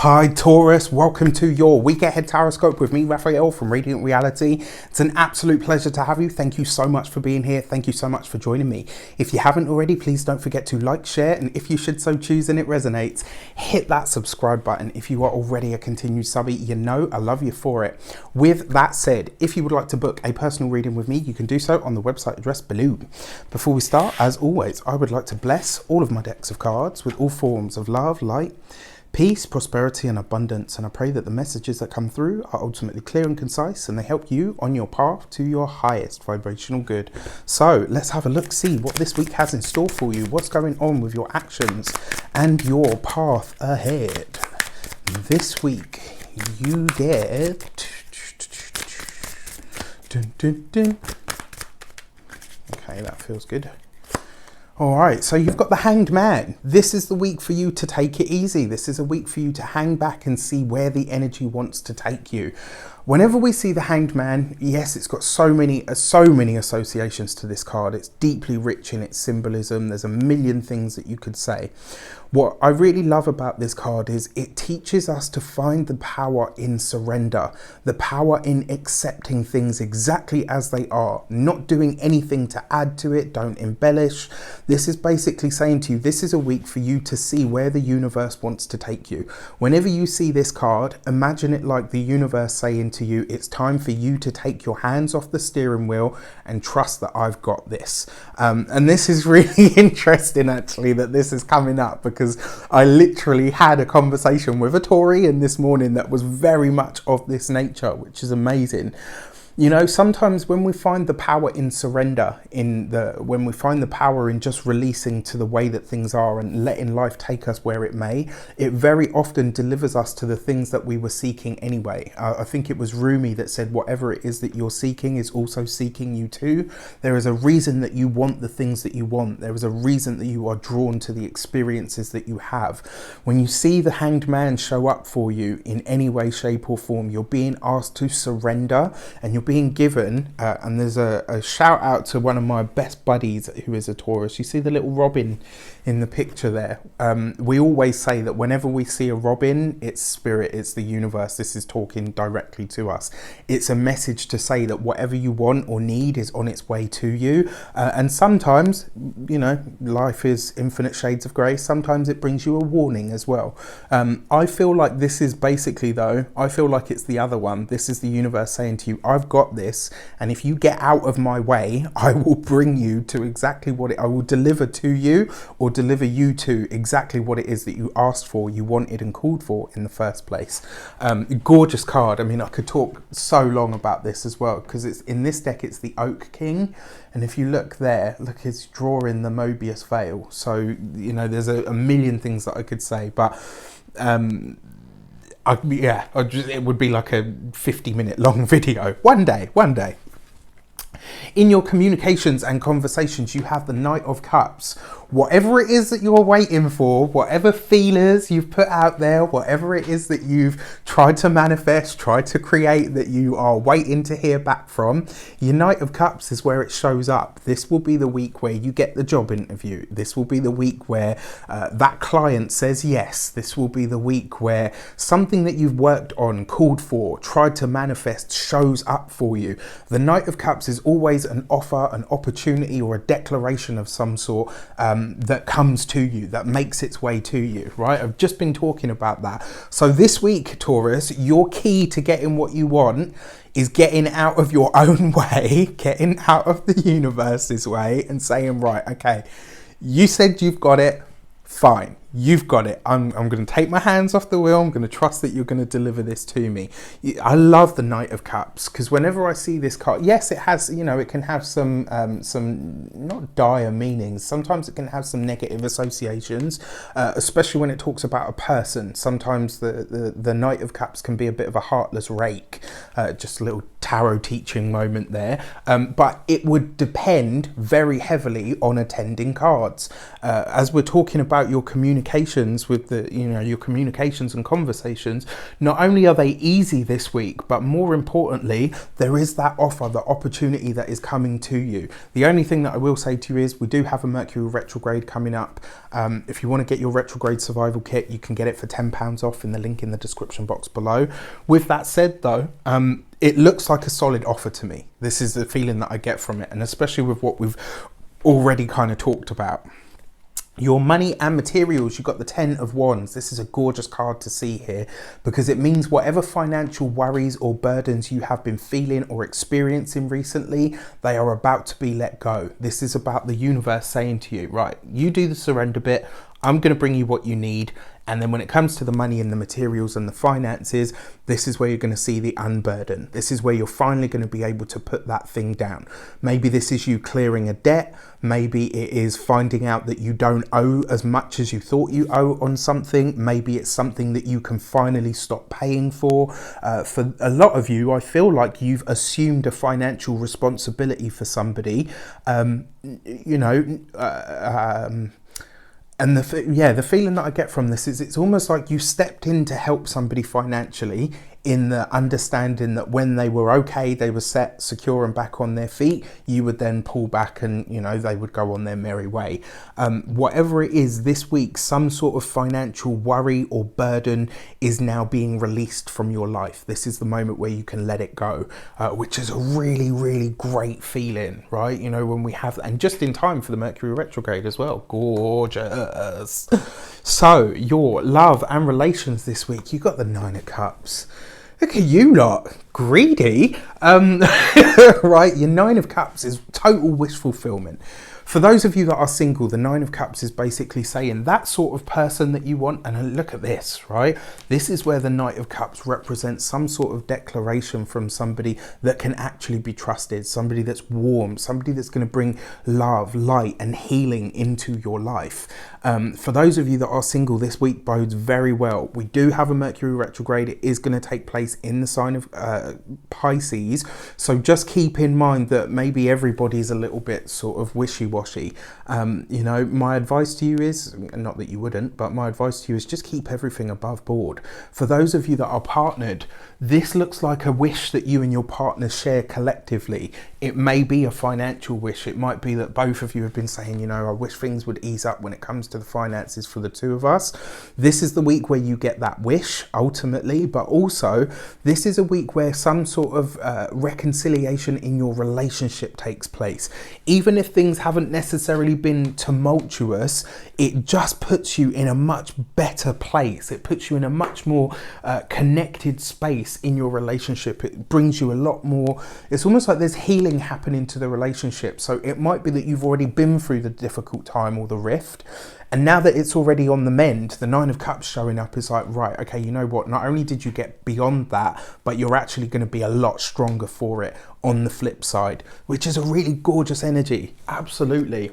Hi Taurus, welcome to your week ahead taroscope with me, Raphael from Radiant Reality. It's an absolute pleasure to have you. Thank you so much for being here. Thank you so much for joining me. If you haven't already, please don't forget to like, share, and if you should so choose and it resonates, hit that subscribe button. If you are already a continued subby, you know I love you for it. With that said, if you would like to book a personal reading with me, you can do so on the website address below. Before we start, as always, I would like to bless all of my decks of cards with all forms of love, light, peace, prosperity and abundance, and I pray that the messages that come through are ultimately clear and concise and they help you on your path to your highest vibrational good. So let's have a look, see what this week has in store for you, what's going on with your actions and your path ahead. This week you get dun, dun, dun. Okay, that feels good. All right, so you've got the Hanged Man. This is the week for you to take it easy. This is a week for you to hang back and see where the energy wants to take you. Whenever we see the Hanged Man, yes, it's got so many associations to this card. It's deeply rich in its symbolism. There's a million things that you could say. What I really love about this card is it teaches us to find the power in surrender, the power in accepting things exactly as they are, not doing anything to add to it, don't embellish. This is basically saying to you, this is a week for you to see where the universe wants to take you. Whenever you see this card, imagine it like the universe saying to you, it's time for you to take your hands off the steering wheel and trust that I've got this. And this is really interesting actually that this is coming up, because I literally had a conversation with a Taurian this morning that was very much of this nature, which is amazing. You know, sometimes when we find the power in surrender, when we find the power in just releasing to the way that things are and letting life take us where it may, it very often delivers us to the things that we were seeking anyway. I think it was Rumi that said, whatever it is that you're seeking is also seeking you too. There is a reason that you want the things that you want. There is a reason that you are drawn to the experiences that you have. When you see the Hanged Man show up for you in any way, shape or form, you're being asked to surrender and you're being given, and there's a shout out to one of my best buddies who is a Taurus. You see the little robin in the picture there. We always say that whenever we see a robin, it's spirit, it's the universe. This is talking directly to us. It's a message to say that whatever you want or need is on its way to you. And sometimes, you know, life is infinite shades of grey. Sometimes it brings you a warning as well. I feel like this is basically, though, I feel like it's the other one. This is the universe saying to you, I've got this, and if you get out of my way, I will bring you to exactly what I will deliver to you, or deliver you to exactly what it is that you asked for, you wanted and called for in the first place. Gorgeous card. I mean, I could talk so long about this as well, because it's in this deck, it's the Oak King, and if you look there, look, it's drawing the Mobius veil. So, you know, there's a million things that I could say, but it would be like a 50-minute long video. One day. In your communications and conversations, you have the Knight of Cups. Whatever it is that you're waiting for, whatever feelers you've put out there, whatever it is that you've tried to manifest, tried to create, that you are waiting to hear back from, your Knight of Cups is where it shows up. This will be the week where you get the job interview. This will be the week where that client says yes. This will be the week where something that you've worked on, called for, tried to manifest shows up for you. The Knight of Cups is always an offer, an opportunity, or a declaration of some sort that comes to you, that makes its way to you, right? I've just been talking about that. So this week, Taurus, your key to getting what you want is getting out of your own way, getting out of the universe's way and saying, right, okay, you said you've got it, fine. You've got it. I'm going to take my hands off the wheel. I'm going to trust that you're going to deliver this to me. I love the Knight of Cups, because whenever I see this card, yes, it has, you know, it can have some not dire meanings. Sometimes it can have some negative associations, especially when it talks about a person. Sometimes the Knight of Cups can be a bit of a heartless rake, just a little tarot teaching moment there, but it would depend very heavily on attending cards. As we're talking about your communications with your communications and conversations, not only are they easy this week, but more importantly, there is that offer, the opportunity that is coming to you. The only thing that I will say to you is we do have a Mercury retrograde coming up. If you want to get your retrograde survival kit, you can get it for £10 off in the link in the description box below. With that said though, it looks like a solid offer to me. This is the feeling that I get from it, and especially with what we've already kind of talked about. Your money and materials, you've got the 10 of Wands. This is a gorgeous card to see here because it means whatever financial worries or burdens you have been feeling or experiencing recently, they are about to be let go. This is about the universe saying to you, right, you do the surrender bit, I'm going to bring you what you need. And then when it comes to the money and the materials and the finances, this is where you're going to see the unburden. This is where you're finally going to be able to put that thing down. Maybe this is you clearing a debt. Maybe it is finding out that you don't owe as much as you thought you owe on something. Maybe it's something that you can finally stop paying for. For a lot of you, I feel like you've assumed a financial responsibility for somebody, and the feeling that I get from this is it's almost like you stepped in to help somebody financially, in the understanding that when they were okay, they were set, secure and back on their feet, you would then pull back and, they would go on their merry way. Whatever it is this week, some sort of financial worry or burden is now being released from your life. This is the moment where you can let it go, which is a really, really great feeling, right? When we have, and just in time for the Mercury retrograde as well. Gorgeous. So your love and relations this week, you got the 9 of Cups. Look at you lot, greedy. Right, your 9 of Cups is total wish fulfillment. For those of you that are single, the 9 of Cups is basically saying that sort of person that you want. And look at this, right? This is where the Knight of Cups represents some sort of declaration from somebody that can actually be trusted, somebody that's warm, somebody that's going to bring love, light and healing into your life. For those of you that are single, this week bodes very well. We do have a Mercury retrograde. It is going to take place in the sign of Pisces. So just keep in mind that maybe everybody's a little bit sort of wishy-washy. My advice to you is, not that you wouldn't, but my advice to you is just keep everything above board. For those of you that are partnered, this looks like a wish that you and your partner share collectively. It may be a financial wish. It might be that both of you have been saying, I wish things would ease up when it comes to the finances for the two of us. This is the week where you get that wish ultimately, but also this is a week where some sort of reconciliation in your relationship takes place. Even if things haven't necessarily been tumultuous, it just puts you in a much better place. It puts you in a much more connected space in your relationship. It brings you a lot more, it's almost like there's healing happening to the relationship. So it might be that you've already been through the difficult time or the rift, and now that it's already on the mend, the 9 of Cups showing up is like, right, okay, you know what? Not only did you get beyond that, but you're actually going to be a lot stronger for it on the flip side, which is a really gorgeous energy. Absolutely.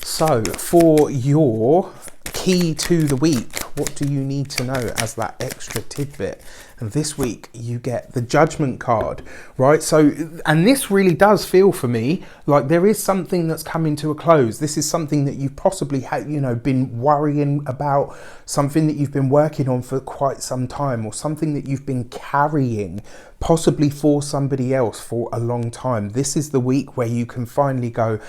So for your key to the week, what do you need to know as that extra tidbit? And this week you get the Judgment card, right? So, and this really does feel for me like there is something that's coming to a close. This is something that you've possibly had, been worrying about, something that you've been working on for quite some time, or something that you've been carrying possibly for somebody else for a long time. This is the week where you can finally go,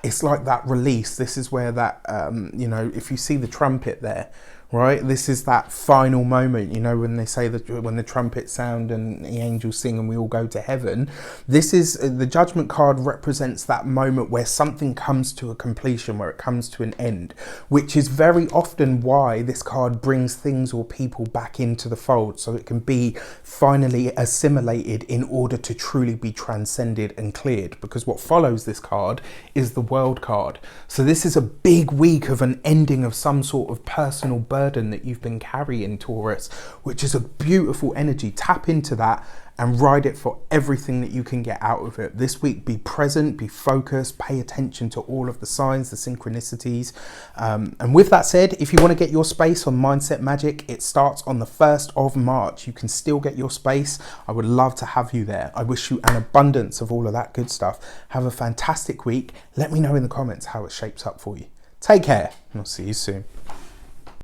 it's like that release. This is where that, if you see the trumpet there, right? This is that final moment, when they say that when the trumpets sound and the angels sing and we all go to heaven. This is the Judgment card represents that moment where something comes to a completion, where it comes to an end, which is very often why this card brings things or people back into the fold, so it can be finally assimilated in order to truly be transcended and cleared. Because what follows this card is the World card. So this is a big week of an ending of some sort of personal burden burden that you've been carrying, Taurus, which is a beautiful energy. Tap into that and ride it for everything that you can get out of it. This week, be present, be focused, pay attention to all of the signs, the synchronicities. And with that said, if you want to get your space on Mindset Magic, it starts on the 1st of March. You can still get your space. I would love to have you there. I wish you an abundance of all of that good stuff. Have a fantastic week. Let me know in the comments how it shapes up for you. Take care, and I'll see you soon.